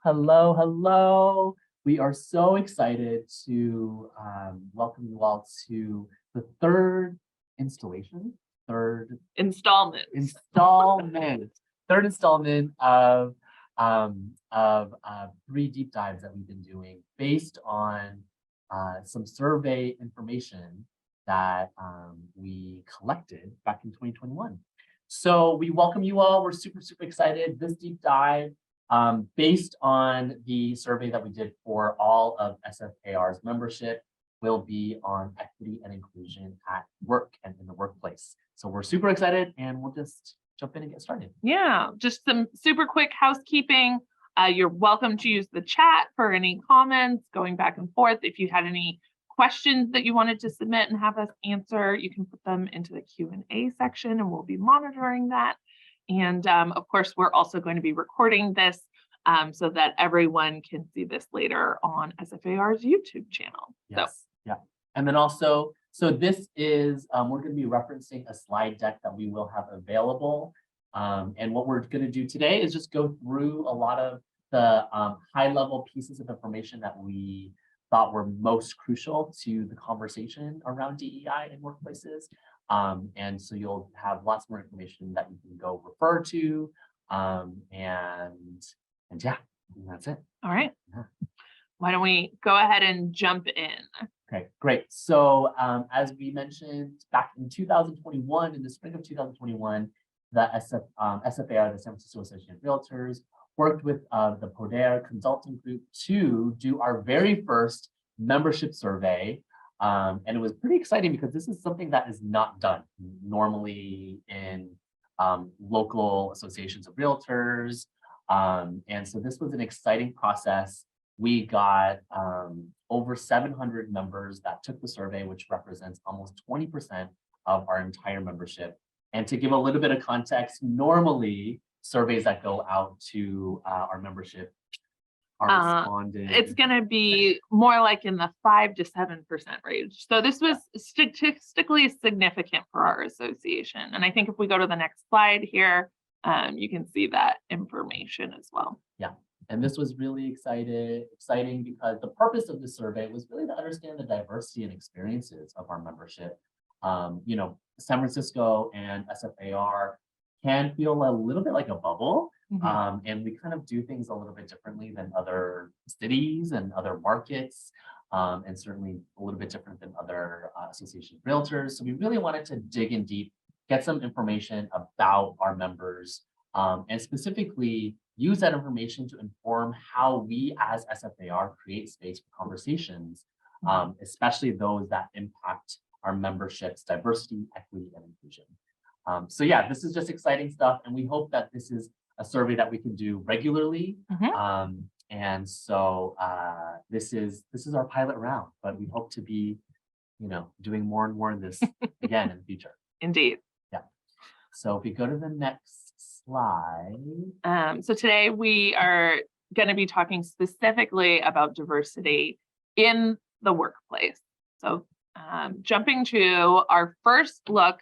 Hello, hello. We are so excited to welcome you all to the installation, third Installment. installment, third installment of 3 deep dives that we've been doing based on some survey information that we collected back in 2021. So we welcome you all. We're super, super excited. This deep dive, based on the survey that we did for all of SFAR's membership, will be on equity and inclusion at work and in the workplace. So we're super excited, and we'll just jump in and get started. Yeah, just some super quick housekeeping. You're welcome to use the chat for any comments going back and forth. If you had any questions that you wanted to submit and have us answer, you can put them into the Q&A section and we'll be monitoring that. And of course, we're also going to be recording this so that everyone can see this later on SFAR's YouTube channel. Yes, yeah. And then also, so this is, we're going to be referencing a slide deck that we will have available. And what we're going to do today is just go through a lot of the high-level pieces of information that we thought were most crucial to the conversation around DEI in workplaces. And so you'll have lots more information that you can go refer to. And yeah, that's it. All right. Yeah. Why don't we go ahead and jump in? Okay, great. So as we mentioned back in 2021, in the spring of 2021, the SFAR, the San Francisco Association of Realtors, worked with the Poder Consulting Group to do our very first membership survey. And it was pretty exciting because this is something that is not done normally in local associations of realtors. And so this was an exciting process. We got over 700 members that took the survey, which represents almost 20% of our entire membership. And to give a little bit of context, normally surveys that go out to our membership are responded. It's going to be more like in the 5 to 7% range. So this was statistically significant for our association. And I think if we go to the next slide here, you can see that information as well. Yeah. And this was really exciting because the purpose of the survey was really to understand the diversity and experiences of our membership. You know, San Francisco and SFAR can feel a little bit like a bubble. Mm-hmm. And we kind of do things a little bit differently than other cities and other markets, and certainly a little bit different than other association of realtors. So we really wanted to dig in deep, get some information about our members, and specifically use that information to inform how we as SFAR create space for conversations, especially those that impact our membership's diversity, equity, and inclusion. So yeah, this is just exciting stuff, and we hope that this is a survey that we can do regularly. Mm-hmm. And so this is our pilot round, but we hope to be, doing more and more of this again in the future. Indeed. Yeah. So if we go to the next slide. So today we are going to be talking specifically about diversity in the workplace. So jumping to our first look,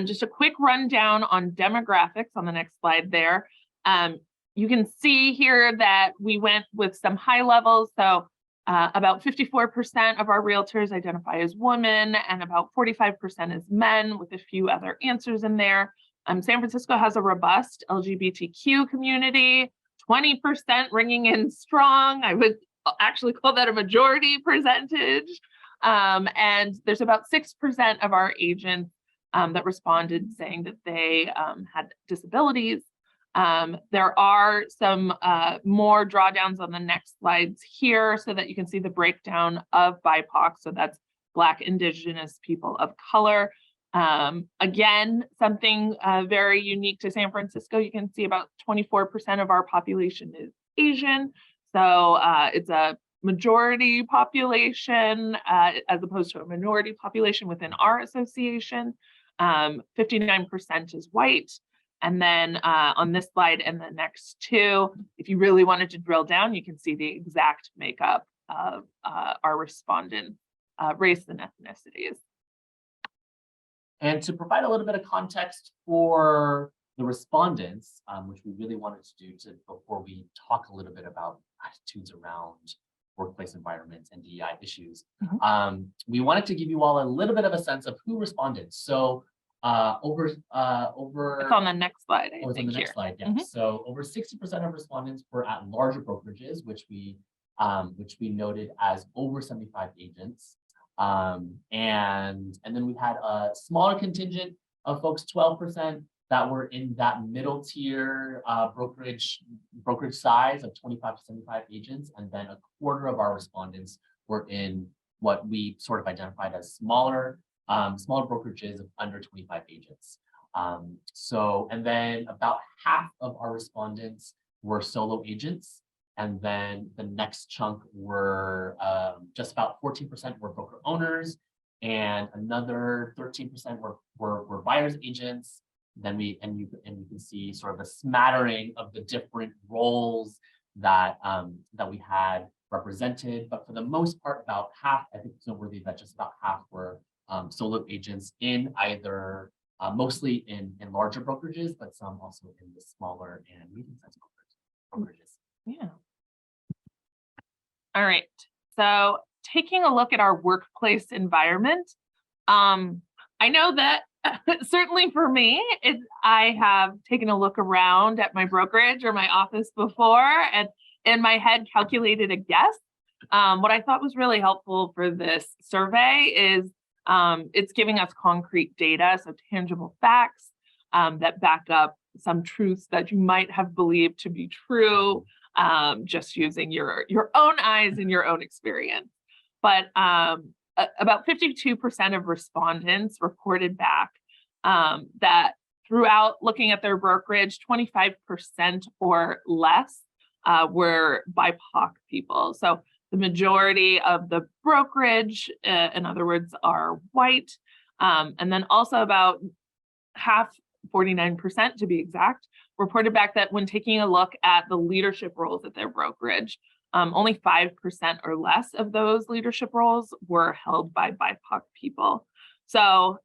just a quick rundown on demographics on the next slide there. You can see here that we went with some high levels. So about 54% of our realtors identify as women and about 45% as men, with a few other answers in there. San Francisco has a robust LGBTQ community, 20% ringing in strong. I would actually call that a majority percentage. And there's about 6% of our agents that responded saying that they had disabilities. There are some more drawdowns on the next slides here so that you can see the breakdown of BIPOC. So that's Black, Indigenous, people of color. Again, something very unique to San Francisco. You can see about 24% of our population is Asian. So it's a majority population as opposed to a minority population within our association. 59% is white. And then on this slide and the next two, if you really wanted to drill down, you can see the exact makeup of our respondent race and ethnicities. And to provide a little bit of context for the respondents, which we really wanted to do before we talk a little bit about attitudes around workplace environments and DEI issues, we wanted to give you all a little bit of a sense of who responded. So over It's on the next slide, I it's on think the next here. slide, yeah. So over 60% of respondents were at larger brokerages, which we noted as over 75 agents. And then we had a smaller contingent of folks, 12%, that were in that middle tier brokerage size of 25 to 75 agents. And then a quarter of our respondents were in what we sort of identified as smaller brokerages of under 25 agents. And then about half of our respondents were solo agents. And then the next chunk were just about 14% were broker owners, and another 13% were buyers agents. Then you can see sort of a smattering of the different roles that we had represented. But for the most part, about half, I think it's noteworthy that just about half were solo agents in either mostly in larger brokerages, but some also in the smaller and medium-sized brokerages. Yeah. All right. So taking a look at our workplace environment, I know that certainly for me, I have taken a look around at my brokerage or my office before, and in my head calculated a guess. What I thought was really helpful for this survey is it's giving us concrete data, so tangible facts that back up some truths that you might have believed to be true, just using your own eyes and your own experience. But about 52% of respondents reported back that throughout looking at their brokerage, 25% or less were BIPOC people. So the majority of the brokerage, in other words, are white. And then also about half, 49% to be exact, reported back that when taking a look at the leadership roles at their brokerage, only 5% or less of those leadership roles were held by BIPOC people. So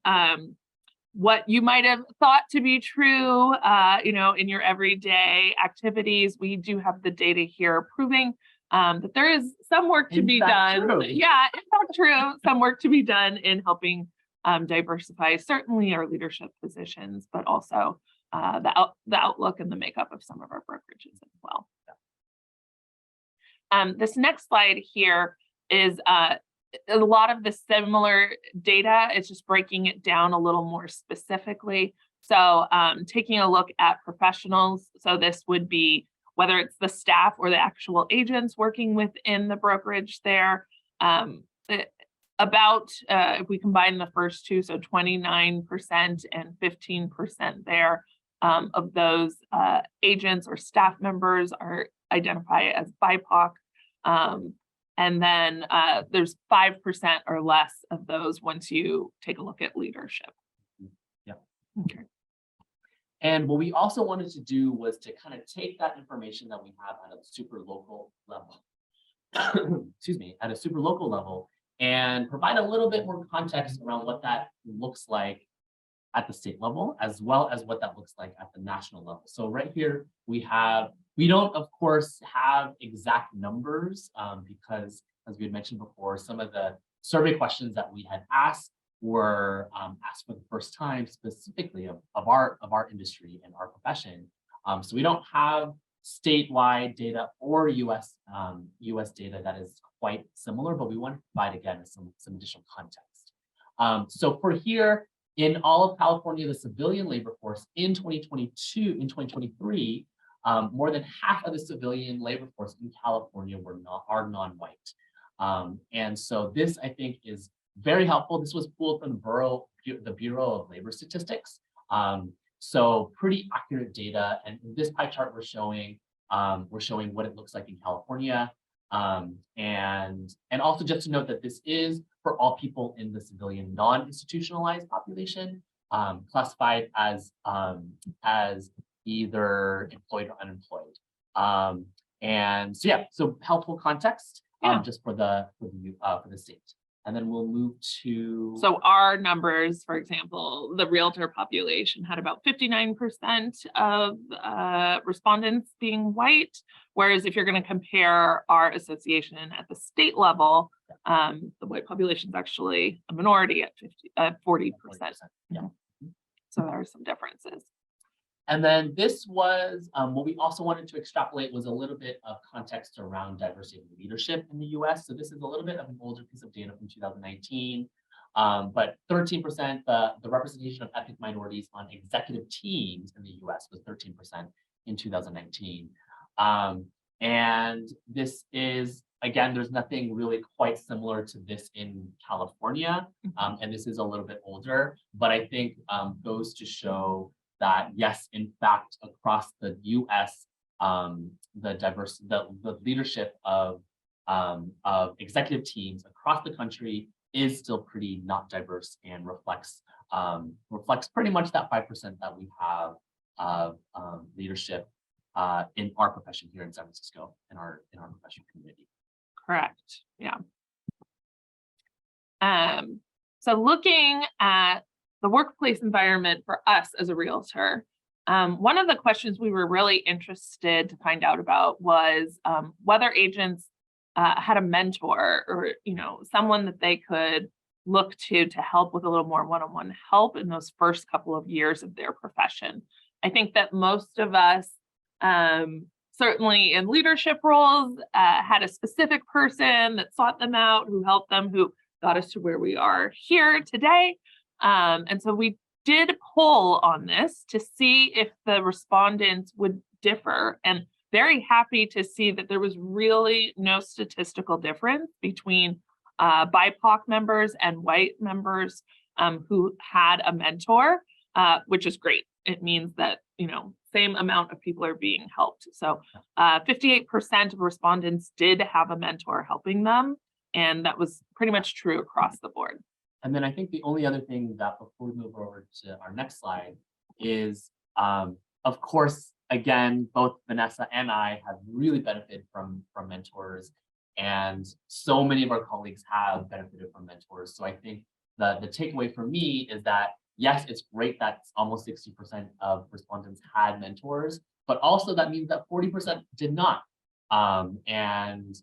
what you might have thought to be true, in your everyday activities, we do have the data here proving that there is some work to be done. True. Yeah, it's not true. Some work to be done in helping diversify certainly our leadership positions, but also the outlook and the makeup of some of our brokerages as well. This next slide here is a lot of the similar data. It's just breaking it down a little more specifically. So taking a look at professionals. So this would be whether it's the staff or the actual agents working within the brokerage there. If we combine the first two, so 29% and 15% there of those agents or staff members are identified as BIPOC. And then there's 5% or less of those once you take a look at leadership. Yeah. Okay. And what we also wanted to do was to kind of take that information that we have at a super local level, excuse me, at a super local level, and provide a little bit more context around what that looks like at the state level, as well as what that looks like at the national level. So right here, we don't, of course, have exact numbers because, as we had mentioned before, some of the survey questions that we had asked were asked for the first time specifically of our industry and our profession. So we don't have statewide data or US data that is quite similar, but we want to provide again some additional context. So for here, in all of California, the civilian labor force in 2023, more than half of the civilian labor force in California are non-white. And so this, I think, is very helpful. This was pulled from the Bureau of Labor Statistics. So pretty accurate data. And in this pie chart, we're showing what it looks like in California. And also just to note that this is for all people in the civilian non-institutionalized population, classified as either employed or unemployed. And so yeah, so helpful context just for the state. And then we'll move to. So our numbers, for example, the realtor population had about 59% of respondents being white, whereas if you're going to compare our association at the state level, the white population is actually a minority at 40%. Yeah. So there are some differences. And then this was what we also wanted to extrapolate was a little bit of context around diversity of leadership in the US. So this is a little bit of an older piece of data from 2019, but 13%, the representation of ethnic minorities on executive teams in the US was 13% in 2019. And this is, again, there's nothing really quite similar to this in California. And this is a little bit older, but I think goes to show that yes, in fact, across the U.S., the leadership of executive teams across the country is still pretty not diverse and reflects pretty much that 5% that we have of leadership in our profession here in San Francisco, in our professional community. Correct. Yeah. So looking at the workplace environment for us as a realtor, one of the questions we were really interested to find out about was whether agents had a mentor or someone that they could look to help with a little more one-on-one help in those first couple of years of their profession. I think that most of us, certainly in leadership roles, had a specific person that sought them out, who helped them, who got us to where we are here today. And so we did poll on this to see if the respondents would differ, and very happy to see that there was really no statistical difference between BIPOC members and white members who had a mentor, which is great. It means that, same amount of people are being helped. So 58% of respondents did have a mentor helping them, and that was pretty much true across the board. And then I think the only other thing that before we move over to our next slide is, of course, again, both Vanessa and I have really benefited from mentors, and so many of our colleagues have benefited from mentors. So I think the takeaway for me is that, yes, it's great that almost 60% of respondents had mentors, but also that means that 40% did not. And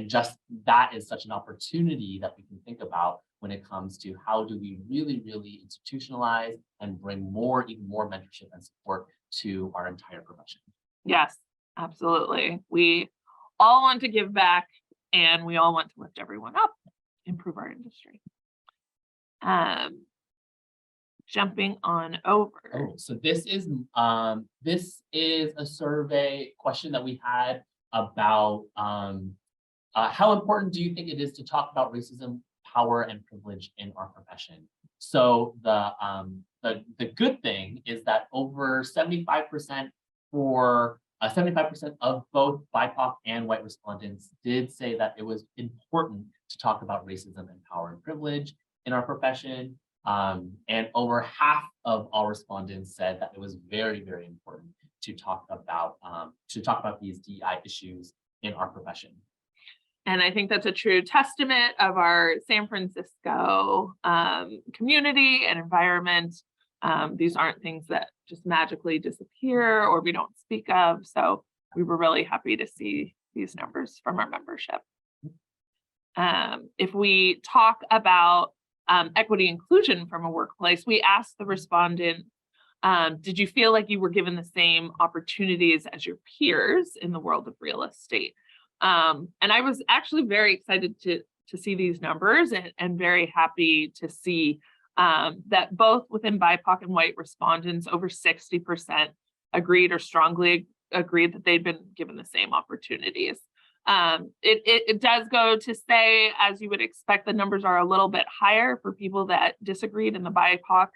just that is such an opportunity that we can think about when it comes to how do we really, really institutionalize and bring even more mentorship and support to our entire profession. Yes, absolutely. We all want to give back, and we all want to lift everyone up, improve our industry. Jumping on over. Oh, so this is a survey question that we had about how important do you think it is to talk about racism, power, and privilege in our profession? So the good thing is that over 75% of both BIPOC and white respondents did say that it was important to talk about racism and power and privilege in our profession. And over half of all respondents said that it was very, very important to talk about these DEI issues in our profession. And I think that's a true testament of our San Francisco community and environment. These aren't things that just magically disappear or we don't speak of. So we were really happy to see these numbers from our membership. If we talk about equity inclusion from a workplace, we asked the respondent, did you feel like you were given the same opportunities as your peers in the world of real estate? And I was actually very excited to see these numbers and very happy to see that both within BIPOC and white respondents, over 60% agreed or strongly agreed that they'd been given the same opportunities. It does go to say, as you would expect, the numbers are a little bit higher for people that disagreed in the BIPOC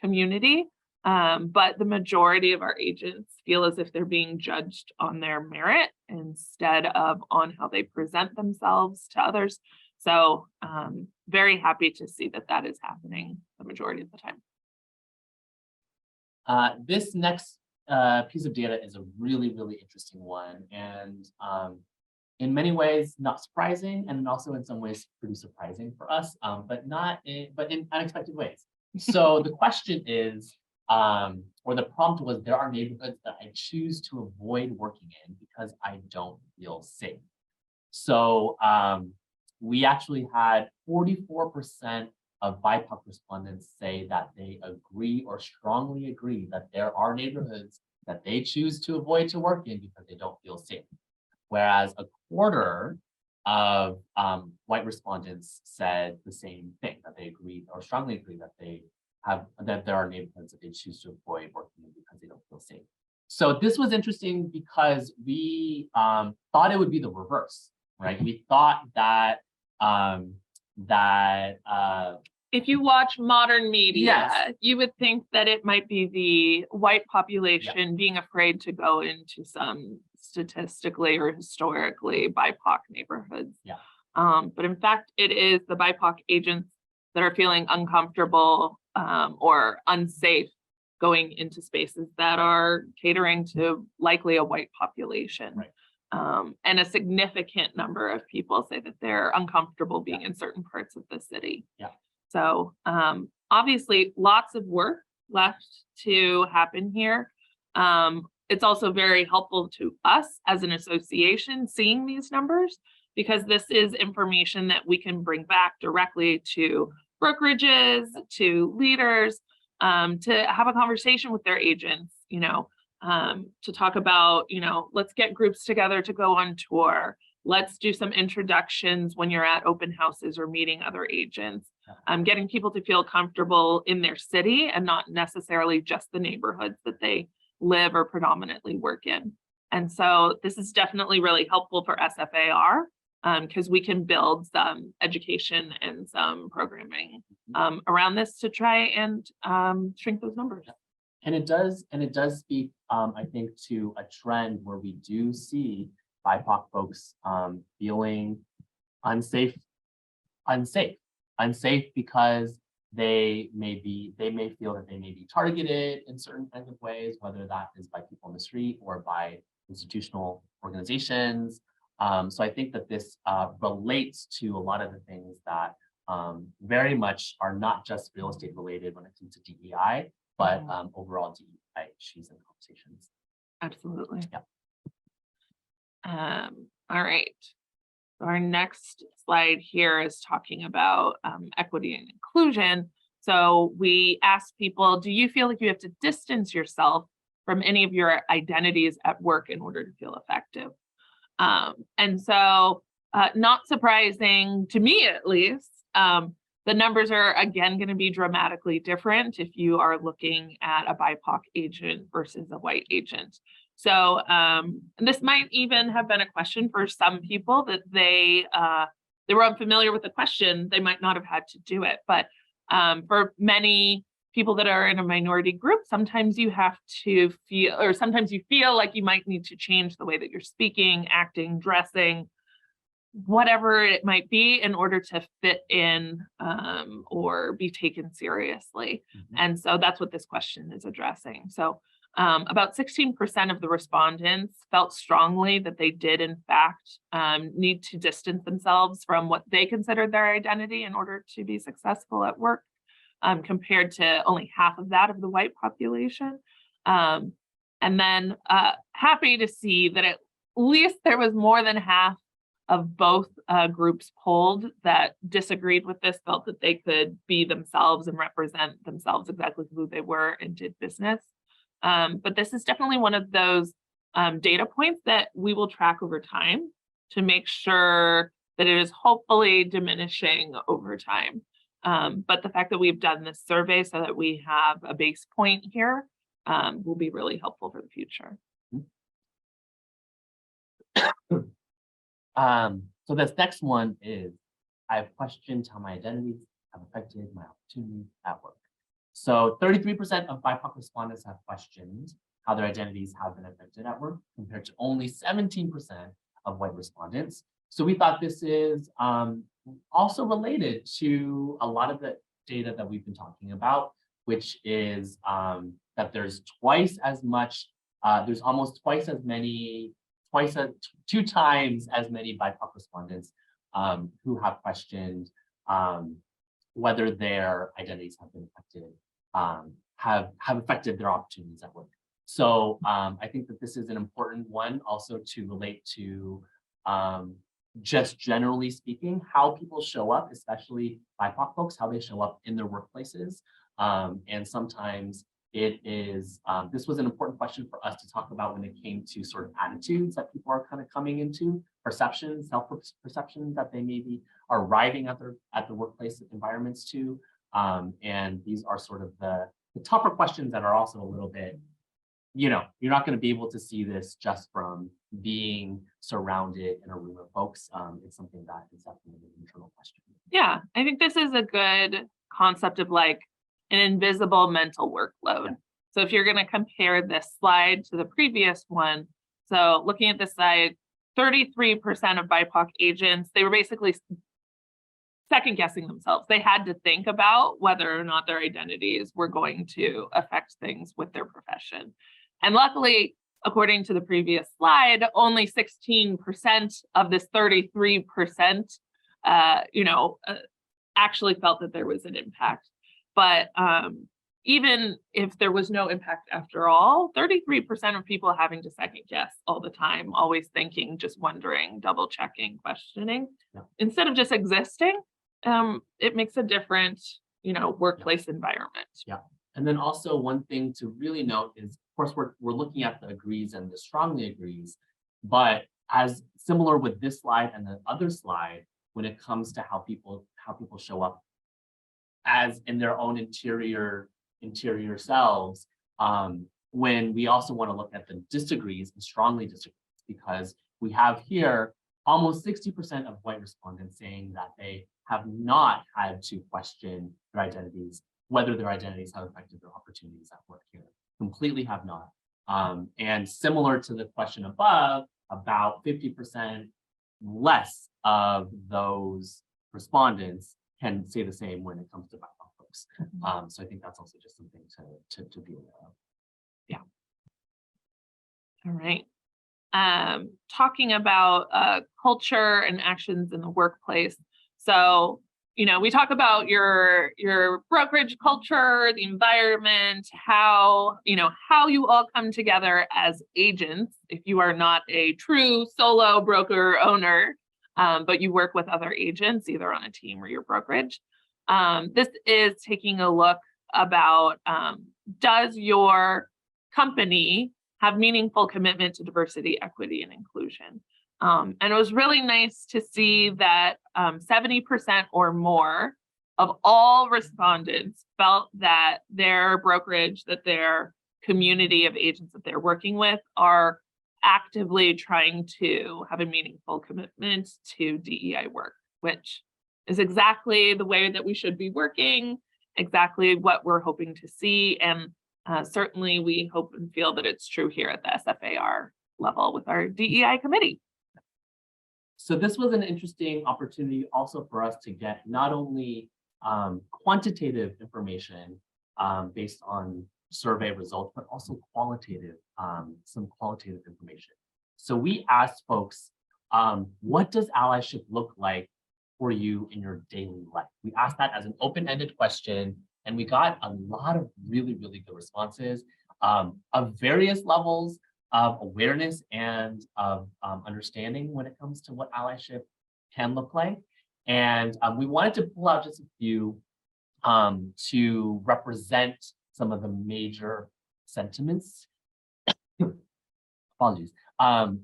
community. But the majority of our agents feel as if they're being judged on their merit instead of on how they present themselves to others. So very happy to see that that is happening the majority of the time. This next piece of data is a really, really interesting one. And in many ways not surprising, and also in some ways pretty surprising for us, but in unexpected ways. So the question is, or the prompt was, there are neighborhoods that I choose to avoid working in because I don't feel safe. So we actually had 44% of BIPOC respondents say that they agree or strongly agree that there are neighborhoods that they choose to avoid to work in because they don't feel safe. Whereas a quarter of white respondents said the same thing, that they agree or strongly agree that there are neighborhoods that they choose to avoid working in because they don't feel safe. So this was interesting because we thought it would be the reverse, right? We thought that if you watch modern media, yes, you would think that it might be the white population being afraid to go into some statistically or historically BIPOC neighborhoods. Yeah. But in fact, it is the BIPOC agents that are feeling uncomfortable or unsafe going into spaces that are catering to likely a white population. Right. And a significant number of people say that they're uncomfortable being in certain parts of the city. Yeah. So obviously lots of work left to happen here. It's also very helpful to us as an association seeing these numbers, because this is information that we can bring back directly to brokerages, to leaders, to have a conversation with their agents, to talk about, let's get groups together to go on tour. Let's do some introductions when you're at open houses or meeting other agents. Getting people to feel comfortable in their city and not necessarily just the neighborhoods that they live or predominantly work in. And so this is definitely really helpful for SFAR because we can build some education and some programming around this to try and shrink those numbers. And it does speak, I think, to a trend where we do see BIPOC folks feeling unsafe because they may feel that they may be targeted in certain kinds of ways, whether that is by people on the street or by institutional organizations. So I think that this relates to a lot of the things that very much are not just real estate related when it comes to DEI, but overall DEI issues and conversations. Absolutely. Yeah. All right. Our next slide here is talking about equity and inclusion. So we asked people, do you feel like you have to distance yourself from any of your identities at work in order to feel effective? And so not surprising to me, at least, the numbers are again going to be dramatically different if you are looking at a BIPOC agent versus a white agent. So this might even have been a question for some people that they were unfamiliar with the question. They might not have had to do it, but for many people that are in a minority group, sometimes you have to feel, or sometimes you feel like you might need to change the way that you're speaking, acting, dressing, whatever it might be in order to fit in or be taken seriously. And so that's what this question is addressing. So about 16% of the respondents felt strongly that they did, in fact, need to distance themselves from what they considered their identity in order to be successful at work, compared to only half of that of the white population. And then happy to see that at least there was more than half of both groups polled that disagreed with this, felt that they could be themselves and represent themselves exactly who they were and did business. But this is definitely one of those data points that we will track over time to make sure that it is hopefully diminishing over time. But the fact that we've done this survey so that we have a base point here will be really helpful for the future. So this next one is, I've questioned how my identities have affected my opportunities at work. So 33% of BIPOC respondents have questioned how their identities have been affected at work, compared to only 17% of white respondents. So we thought this is also related to a lot of the data that we've been talking about, which is that there's almost twice as many two times as many BIPOC respondents who have questioned whether their identities have been affected, have affected their opportunities at work. So I think that this is an important one also to relate to just generally speaking, how people show up, especially BIPOC folks, how they show up in their workplaces. And sometimes it is, this was an important question for us to talk about when it came to sort of attitudes that people are kind of coming into, perceptions, self-perceptions that they maybe are arriving at the workplace environments to. And these are sort of the tougher questions that are also a little bit, you're not going to be able to see this just from being surrounded in a room of folks. It's something that is definitely an internal question. Yeah, I think this is a good concept of like an invisible mental workload. Yeah. So if you're going to compare this slide to the previous one, so looking at this slide, 33% of BIPOC agents, they were basically second guessing themselves. They had to think about whether or not their identities were going to affect things with their profession. And luckily, according to the previous slide, only 16% of this 33%, actually felt that there was an impact. But even if there was no impact after all, 33% of people having to second guess all the time, always thinking, just wondering, double checking, questioning, instead of just existing, it makes a different, workplace environment. Yeah. And then also one thing to really note is, of course, we're looking at the agrees and the strongly agrees, but as similar with this slide and the other slide, when it comes to how people show up as in their own interior selves, when we also want to look at the disagrees and strongly disagrees, because we have here almost 60% of white respondents saying that they have not had to question their identities, whether their identities have affected their opportunities at work here. Completely have not. And similar to the question above, about 50% less of those respondents can say the same when it comes to BIPOC folks. So I think that's also just something to be aware of. Yeah. All right. Talking about culture and actions in the workplace. So, we talk about your brokerage culture, the environment, how you all come together as agents. If you are not a true solo broker owner, but you work with other agents, either on a team or your brokerage. This is taking a look about, does your company have meaningful commitment to diversity, equity, and inclusion? And it was really nice to see that 70% or more of all respondents felt that their brokerage, that their community of agents that they're working with are actively trying to have a meaningful commitment to DEI work, which is exactly the way that we should be working, exactly what we're hoping to see. And certainly we hope and feel that it's true here at the SFAR level with our DEI committee. So this was an interesting opportunity also for us to get not only quantitative information based on survey results, but also qualitative, some qualitative information. So we asked folks, what does allyship look like for you in your daily life? We asked that as an open-ended question, and we got a lot of really, really good responses of various levels of awareness and of understanding when it comes to what allyship can look like. And we wanted to pull out just a few to represent some of the major sentiments, apologies,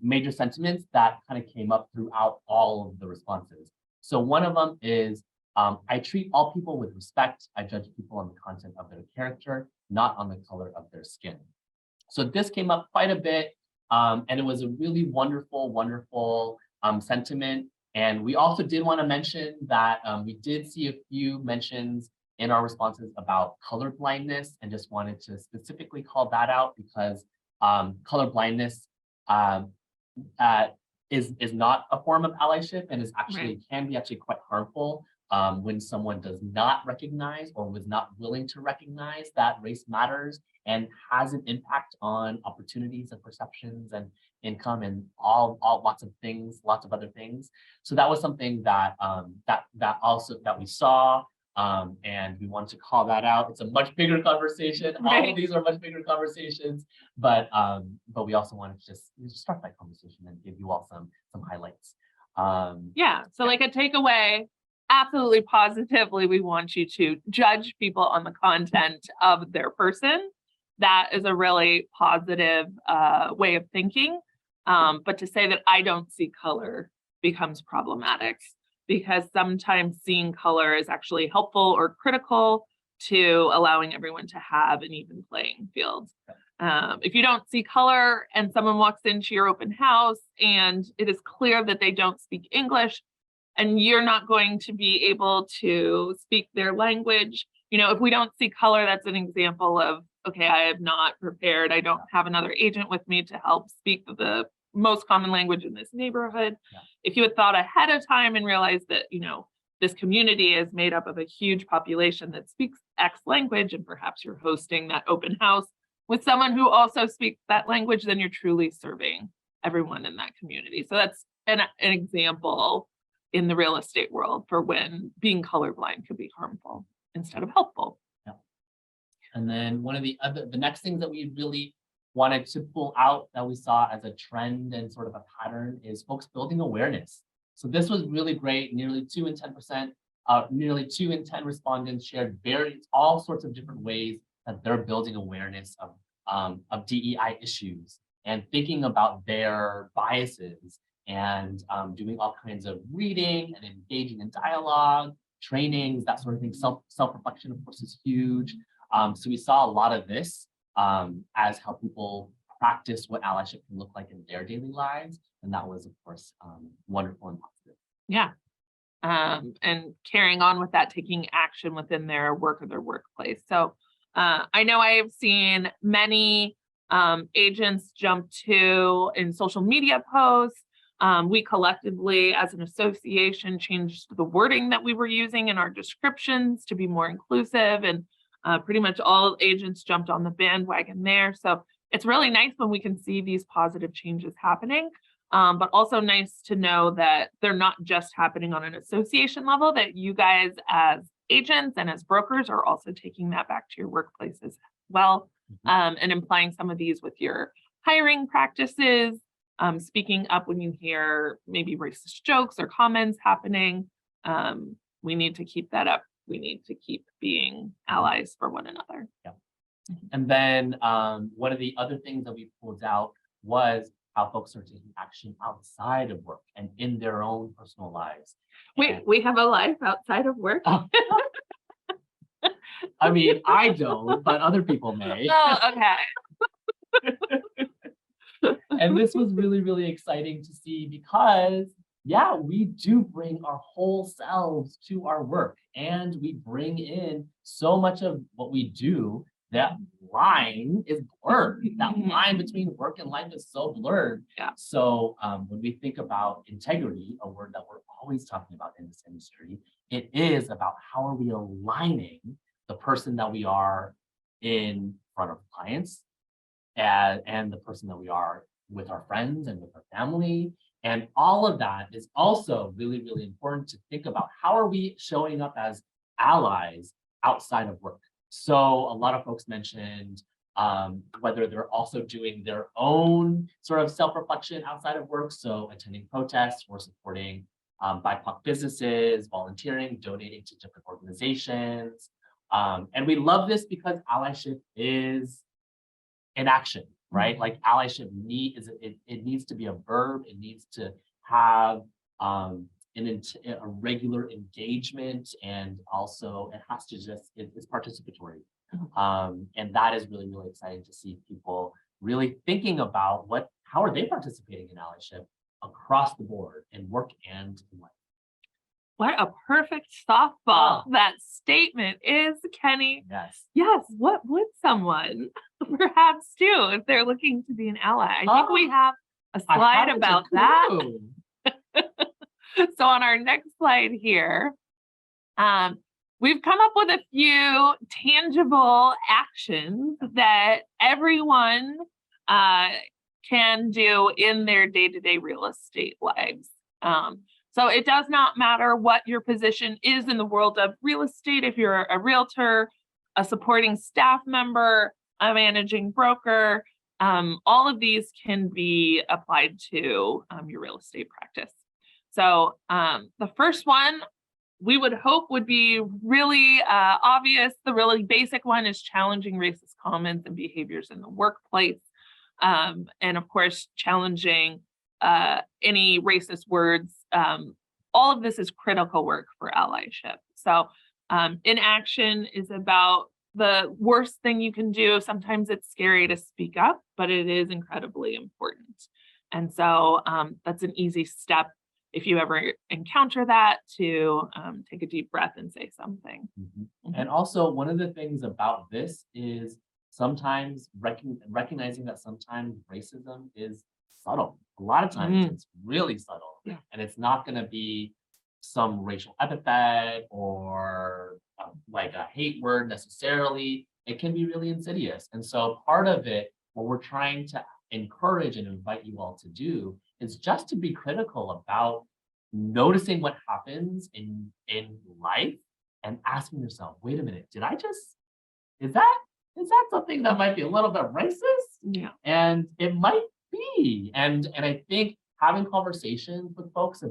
major sentiments that kind of came up throughout all of the responses. So one of them is, I treat all people with respect. I judge people on the content of their character, not on the color of their skin. So this came up quite a bit, and it was a really wonderful, wonderful sentiment. And we also did want to mention that we did see a few mentions in our responses about color blindness, and just wanted to specifically call that out because color blindness is not a form of allyship, and is actually can be actually quite harmful when someone does not recognize or was not willing to recognize that race matters and has an impact on opportunities and perceptions income, and all lots of things, lots of other things. So that was something that that we saw. And we want to call that out. It's a much bigger conversation. All Right. of these are much bigger conversations, but we also wanted to just start that conversation and give you all some highlights. Yeah. So like a takeaway, absolutely positively, we want you to judge people on the content of their person. That is a really positive way of thinking. But to say that I don't see color becomes problematic, because sometimes seeing color is actually helpful or critical to allowing everyone to have an even playing field. If you don't see color and someone walks into your open house and it is clear that they don't speak English, and you're not going to be able to speak their language, if we don't see color, that's an example of, okay, I have not prepared. I don't have another agent with me to help speak the most common language in this neighborhood. Yeah. If you had thought ahead of time and realized that, this community is made up of a huge population that speaks X language, and perhaps you're hosting that open house with someone who also speaks that language, then you're truly serving everyone in that community. So that's an example in the real estate world for when being colorblind could be harmful instead of helpful. Yeah. And then one of the next things that we really wanted to pull out that we saw as a trend and sort of a pattern is folks building awareness. So this was really great. Nearly 2 in 10%, nearly 2 in 10 respondents shared all sorts of different ways that they're building awareness of DEI issues and thinking about their biases, and doing all kinds of reading and engaging in dialogue, trainings, that sort of thing. Self-reflection, of course, is huge. So we saw a lot of this as how people practice what allyship can look like in their daily lives. And that was, of course, wonderful and positive. Yeah. And carrying on with that, taking action within their work or their workplace. So I know I have seen many agents jump to in social media posts. We collectively, as an association, changed the wording that we were using in our descriptions to be more inclusive, and pretty much all agents jumped on the bandwagon there. So it's really nice when we can see these positive changes happening, but also nice to know that they're not just happening on an association level, that you guys as agents and as brokers are also taking that back to your workplaces as well, and implying some of these with your hiring practices, speaking up when you hear maybe racist jokes or comments happening. We need to keep that up. We need to keep being allies for one another. Yeah. And then one of the other things that we pulled out was how folks are taking action outside of work and in their own personal lives. We have a life outside of work. I mean, I don't, but other people may. Oh, okay. And this was really, really exciting to see because, yeah, we do bring our whole selves to our work, and we bring in so much of what we do. That line is blurred. That line between work and life is so blurred. Yeah. So when we think about integrity, a word that we're always talking about in this industry, it is about how are we aligning the person that we are in front of clients and the person that we are with our friends and with our family. And all of that is also really, really important to think about. How are we showing up as allies outside of work? So a lot of folks mentioned whether they're also doing their own sort of self-reflection outside of work. So attending protests or supporting BIPOC businesses, volunteering, donating to different organizations. And we love this because allyship is in action, right? Like allyship it needs to be a verb. It needs to have a regular engagement, and also it has to it's participatory. And that is really, really exciting to see people really thinking about how are they participating in allyship across the board in work and in life. What a perfect softball that statement is, Kenny. Yes. Yes. What would someone perhaps do if they're looking to be an ally? I think we have a slide about that. So on our next slide here, we've come up with a few tangible actions that everyone can do in their day-to-day real estate lives. So it does not matter what your position is in the world of real estate. If you're a realtor, a supporting staff member, a managing broker, all of these can be applied to your real estate practice. So the first one we would hope would be really obvious. The really basic one is challenging racist comments and behaviors in the workplace. And of course, challenging any racist words. All of this is critical work for allyship. So inaction is about the worst thing you can do. Sometimes it's scary to speak up, but it is incredibly important. And so that's an easy step if you ever encounter that, to take a deep breath and say something. And also, one of the things about this is sometimes recognizing that sometimes racism is subtle. A lot of times it's really subtle, and it's not going to be some racial epithet or like a hate word necessarily. It can be really insidious. And so part of it, what we're trying to encourage and invite you all to do, is just to be critical about noticing what happens in life and asking yourself, wait a minute, is that something that might be a little bit racist? Yeah. And it might be. And I think having conversations with folks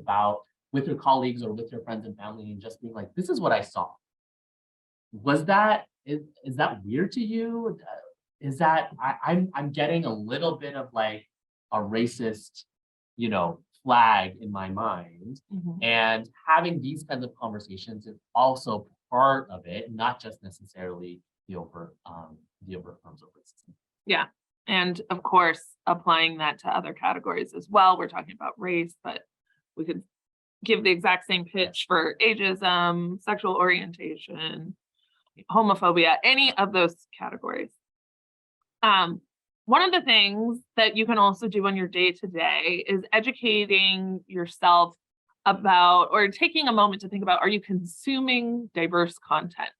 with your colleagues or with your friends and family, and just being like, this is what I saw. Is that weird to you? Is that I'm getting a little bit of like a racist, flag in my mind. And having these kinds of conversations is also part of it, not just necessarily the overt forms of racism. Yeah. And of course, applying that to other categories as well. We're talking about race, but we could give the exact same pitch for ageism, sexual orientation, homophobia, any of those categories. One of the things that you can also do on your day-to-day is educating yourself about, or taking a moment to think about, are you consuming diverse content?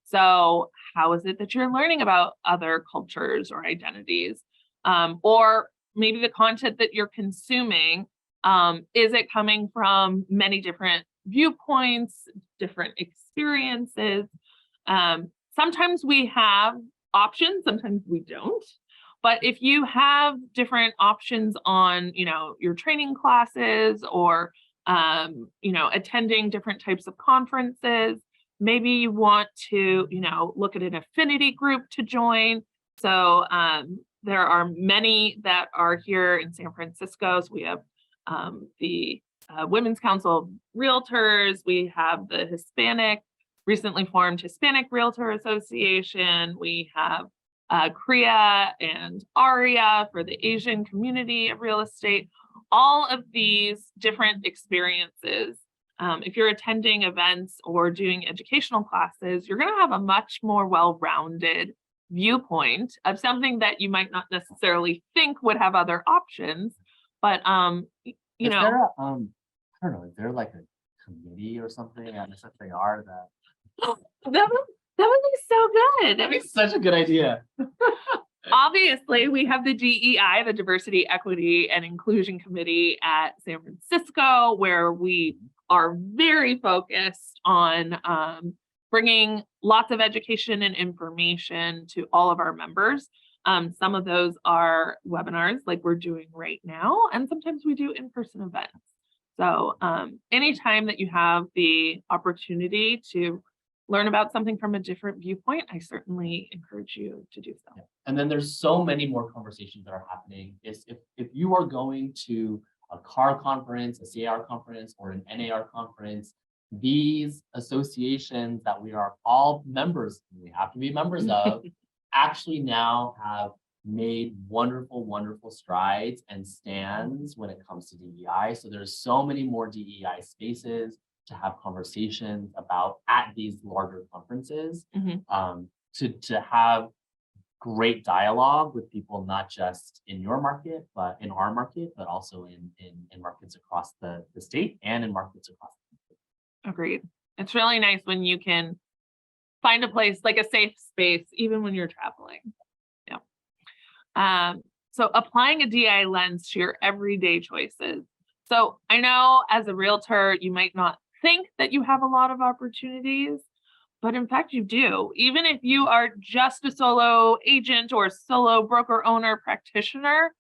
So how is it that you're learning about other cultures or identities? Or maybe the content that you're consuming, is it coming from many different viewpoints, different experiences? Sometimes we have options, sometimes we don't. But if you have different options on, your training classes, or, attending different types of conferences, maybe you want to, look at an affinity group to join. So there are many that are here in San Francisco. So we have the Women's Council of Realtors. We have the recently formed Hispanic Realtor Association. We have CREA and ARIA for the Asian community of real estate. All of these different experiences, if you're attending events or doing educational classes, you're going to have a much more well-rounded viewpoint of something that you might not necessarily think would have other options. But Is there I don't know, is there like a committee or something at SFAR that would be so good. that'd be such a good idea. Obviously, we have the DEI, the Diversity, Equity, and Inclusion Committee at San Francisco, where we are very focused on bringing lots of education and information to all of our members. Some of those are webinars like we're doing right now, and sometimes we do in-person events. So anytime that you have the opportunity to learn about something from a different viewpoint, I certainly encourage you to do so. Yeah. And then there's so many more conversations that are happening. If you are going to a CAR conference, a CAR conference, or an NAR conference, these associations that we are all members, we have to be members of, actually now have made wonderful, wonderful strides and stands when it comes to DEI. So there's so many more DEI spaces to have conversations about at these larger conferences, to have great dialogue with people, not just in your market, but in our market, but also in markets across the state and in markets across the country. Agreed. It's really nice when you can find a place, like a safe space, even when you're traveling. Yeah. So applying a DI lens to your everyday choices. So I know as a realtor, you might not think that you have a lot of opportunities, but in fact you do. Even if you are just a solo agent or solo broker owner practitioner,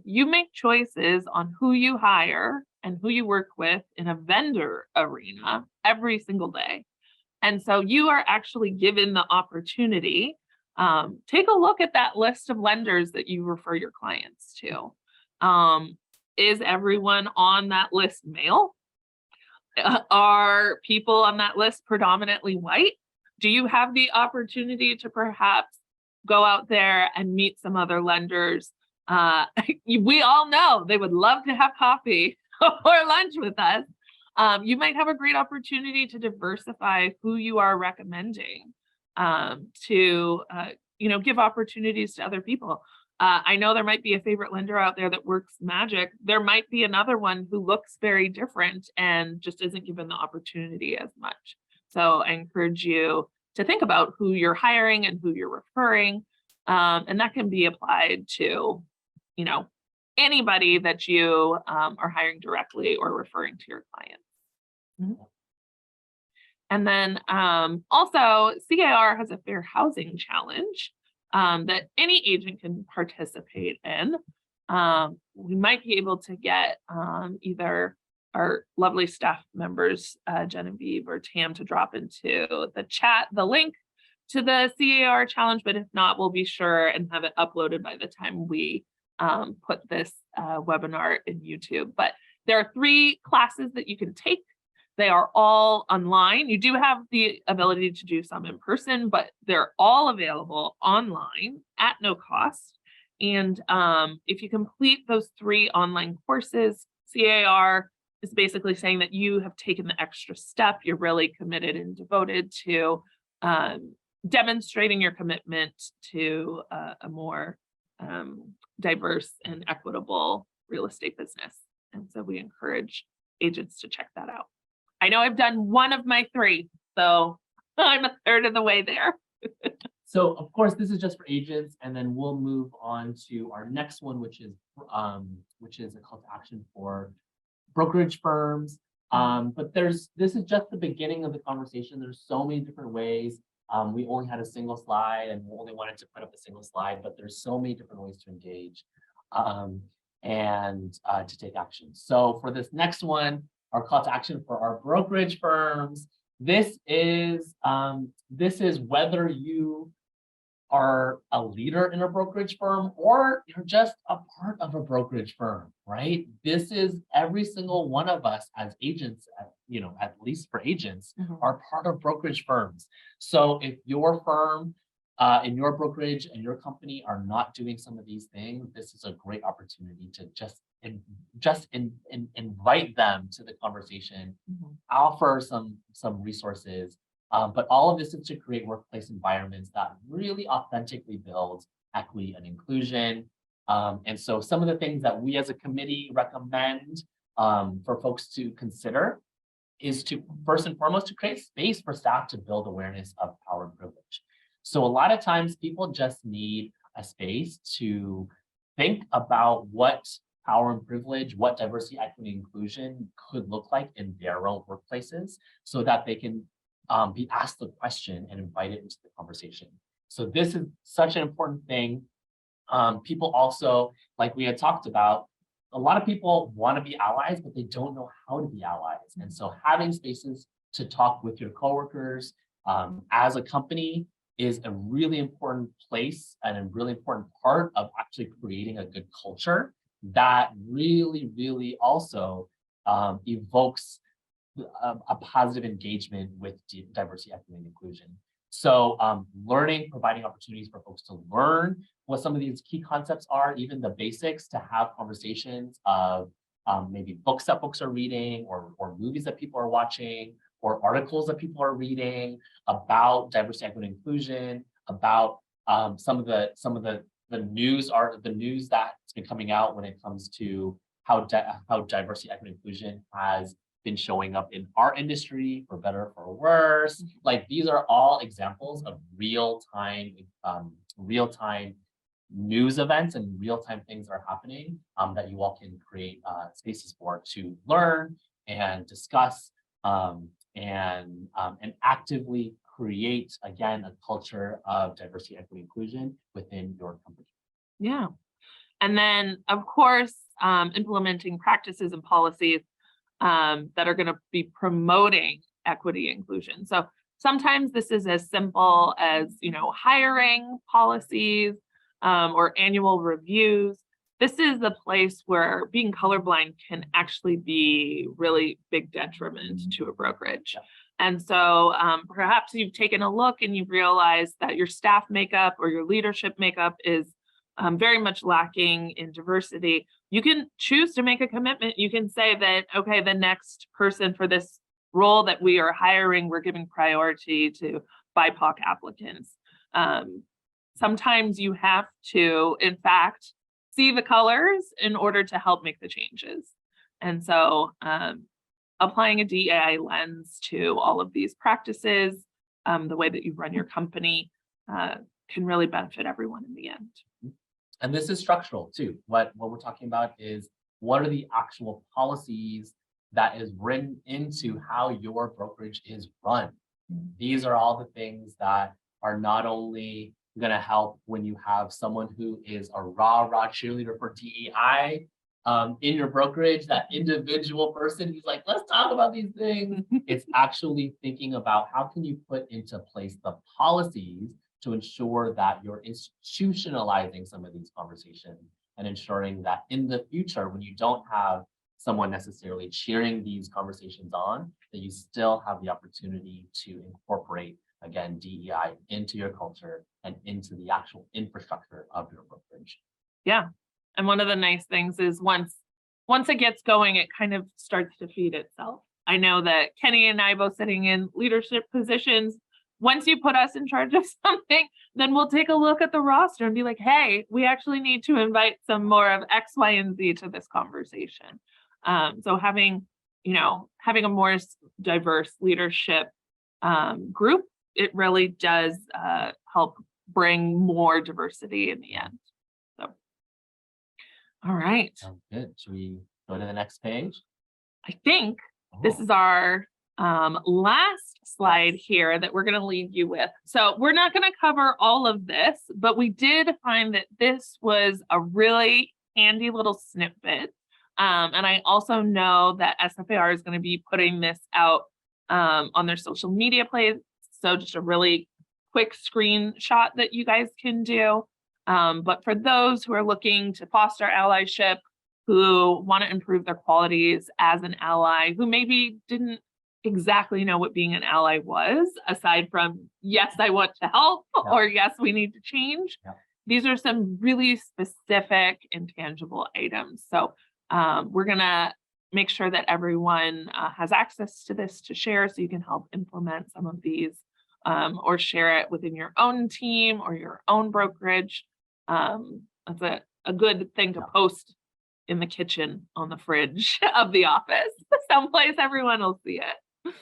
you make choices on who you hire and who you work with in a vendor arena every single day. And so you are actually given the opportunity. Take a look at that list of lenders that you refer your clients to. Is everyone on that list male? Are people on that list predominantly white? Do you have the opportunity to perhaps go out there and meet some other lenders? We all know they would love to have coffee or lunch with us. You might have a great opportunity to diversify who you are recommending, to give opportunities to other people. I know there might be a favorite lender out there that works magic. There might be another one who looks very different and just isn't given the opportunity as much. So I encourage you to think about who you're hiring and who you're referring. And that can be applied to, anybody that you are hiring directly or referring to your clients. Mhm. And then also CAR has a fair housing challenge that any agent can participate in. We might be able to get either our lovely staff members, Genevieve or Tam, to drop into the chat the link to the CAR challenge, but if not, we'll be sure and have it uploaded by the time we put this webinar in YouTube. But there are 3 classes that you can take. They are all online. You do have the ability to do some in person, but they're all available online at no cost. And if you complete those 3 online courses, CAR is basically saying that you have taken the extra step. You're really committed and devoted to demonstrating your commitment to a more diverse and equitable real estate business. And so we encourage agents to check that out. I know I've done one of my 3, so I'm a third of the way there. So of course, this is just for agents, and then we'll move on to our next one, which is a call to action for brokerage firms. But this is just the beginning of the conversation. There's so many different ways. We only had a single slide and we only wanted to put up a single slide, but there's so many different ways to engage and to take action. So for this next one, our call to action for our brokerage firms, this is whether you are a leader in a brokerage firm or you're just a part of a brokerage firm, right? This is every single one of us as agents, at least for agents, are part of brokerage firms. So if your firm in your brokerage and your company are not doing some of these things, this is a great opportunity to just invite them to the conversation, offer some resources. But all of this is to create workplace environments that really authentically build equity and inclusion. And so some of the things that we as a committee recommend for folks to consider is to, first and foremost, to create space for staff to build awareness of power and privilege. So a lot of times people just need a space to think about what power and privilege, what diversity, equity, and inclusion could look like in their own workplaces so that they can be asked the question and invited into the conversation. So this is such an important thing. People also, like we had talked about, a lot of people want to be allies, but they don't know how to be allies. And so having spaces to talk with your coworkers as a company is a really important place and a really important part of actually creating a good culture that really, really also evokes a positive engagement with diversity, equity, and inclusion. So providing opportunities for folks to learn what some of these key concepts are, even the basics, to have conversations of maybe books that folks are reading or movies that people are watching or articles that people are reading about diversity, equity, and inclusion, about some of the news that's been coming out when it comes to how diversity, equity, and inclusion has been showing up in our industry, for better or for worse. Like, these are all examples of real-time news events and real-time things that are happening that you all can create spaces for to learn and discuss and actively create, again, a culture of diversity, equity, inclusion within your company. Yeah. And then, of course, implementing practices and policies that are going to be promoting equity inclusion. So sometimes this is as simple as, hiring policies or annual reviews. This is the place where being colorblind can actually be really big detriment to a brokerage. Yeah. And so perhaps you've taken a look and you've realized that your staff makeup or your leadership makeup is very much lacking in diversity. You can choose to make a commitment. You can say that, okay, the next person for this role that we are hiring, we're giving priority to BIPOC applicants. Sometimes you have to, in fact, see the colors in order to help make the changes. And so applying a DEI lens to all of these practices, the way that you run your company can really benefit everyone in the end. And this is structural too. What we're talking about is what are the actual policies that is written into how your brokerage is run. These are all the things that are not only going to help when you have someone who is a rah cheerleader for DEI in your brokerage, that individual person who's like, let's talk about these things. It's actually thinking about how can you put into place the policies to ensure that you're institutionalizing some of these conversations and ensuring that in the future, when you don't have someone necessarily cheering these conversations on, that you still have the opportunity to incorporate, again, DEI into your culture and into the actual infrastructure of your brokerage. Yeah. And one of the nice things is once it gets going, it kind of starts to feed itself. I know that Kenny and I both sitting in leadership positions, once you put us in charge of something, then we'll take a look at the roster and be like, hey, we actually need to invite some more of X, Y, and Z to this conversation. So having a more diverse leadership group, it really does help bring more diversity in the end. So, all right. Sounds good. Should we go to the next page? I think this is our last slide here that we're going to leave you with. So we're not going to cover all of this, but we did find that this was a really handy little snippet. And I also know that SFAR is going to be putting this out on their social media plays. So just a really quick screenshot that you guys can do. But for those who are looking to foster allyship, who want to improve their qualities as an ally, who maybe didn't exactly know what being an ally was, aside from, yes, I want to help, or yes, we need to change. These are some really specific and tangible items. So we're going to make sure that everyone has access to this to share so you can help implement some of these or share it within your own team or your own brokerage. That's a good thing to post in the kitchen on the fridge of the office, someplace everyone will see it.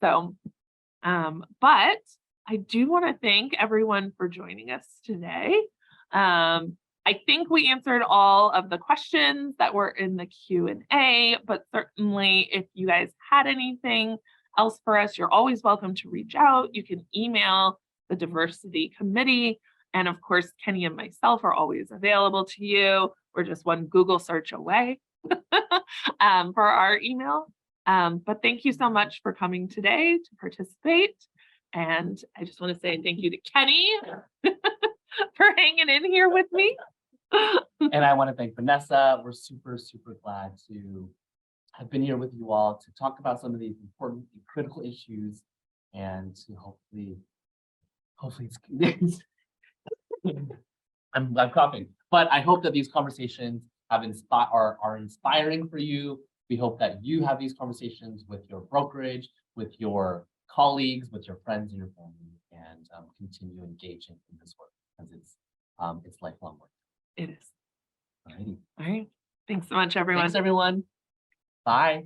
So, but I do want to thank everyone for joining us today. I think we answered all of the questions that were in the Q&A, but certainly if you guys had anything else for us, you're always welcome to reach out. You can email the diversity committee. And of course, Kenny and myself are always available to you. We're just one Google search away for our email. But thank you so much for coming today to participate. And I just want to say thank you to Kenny for hanging in here with me. And I want to thank Vanessa. We're super, super glad to have been here with you all to talk about some of these important and critical issues and to hopefully it's I'm coughing, but I hope that these conversations are inspiring for you. We hope that you have these conversations with your brokerage, with your colleagues, with your friends and your family, and continue engaging in this work because it's lifelong work. It is. Alrighty. All right. Thanks so much, everyone. Thanks, everyone. Bye.